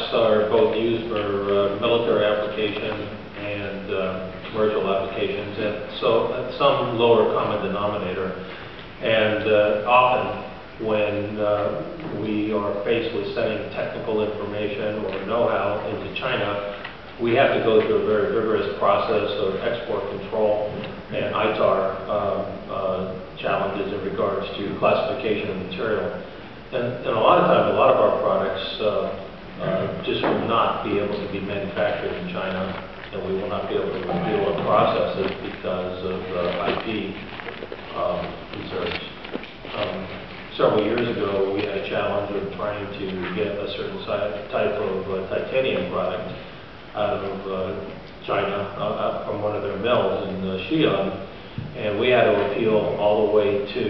products are both used for military application and commercial applications, and so at some lower common denominator. And often when we are faced with sending technical information or know-how into China, we have to go through a very rigorous process of export control and ITAR challenges in regards to classification of material. And a lot of times, a lot of our products just will not be able to be manufactured in China, and we will not be able to reveal our processes because of IP concerns. Several years ago, we had a challenge of trying to get a certain type of titanium product out of China, from one of their mills in Xi'an, and we had to appeal all the way to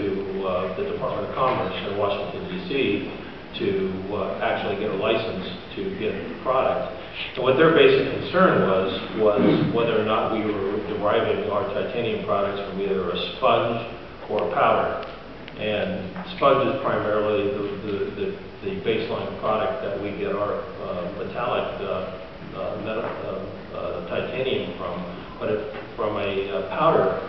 the Department of Commerce in Washington, D.C. to actually get a license to get the product. And what their basic concern was whether or not we were deriving our titanium products from either a sponge or a powder. And sponge is primarily the baseline product that we get our metallic titanium from, but from a powder,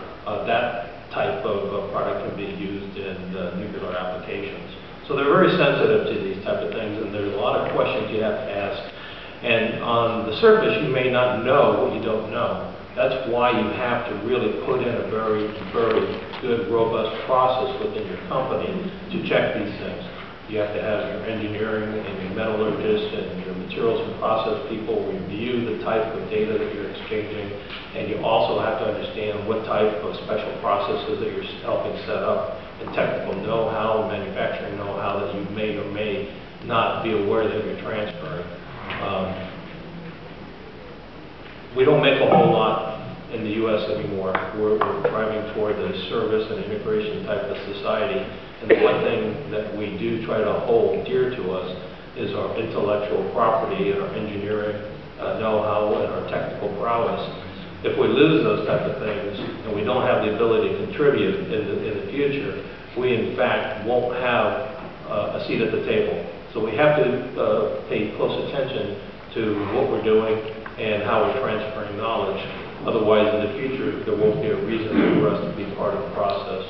that type of product can be used in nuclear applications. So they're very sensitive to these type of things, and there's a lot of questions you have to ask. And on the surface, you may not know what you don't know. That's why you have to really put in a very, very good, robust process within your company to check these things. You have to have your engineering and your metallurgists and your materials and process people review the type of data that you're exchanging, and you also have to understand what type of special processes that you're helping set up, and technical know-how, manufacturing know-how that you may or may not be aware that you're transferring. We don't make a whole lot in the U.S. anymore. We're driving toward the service and integration type of society. And the one thing that we do try to hold dear to us is our intellectual property and our engineering know-how and our technical prowess. If we lose those type of things and we don't have the ability to contribute in the future, we in fact won't have a seat at the table. So we have to pay close attention to what we're doing and how we're transferring knowledge. Otherwise, in the future, there won't be a reason for us to be part of the process.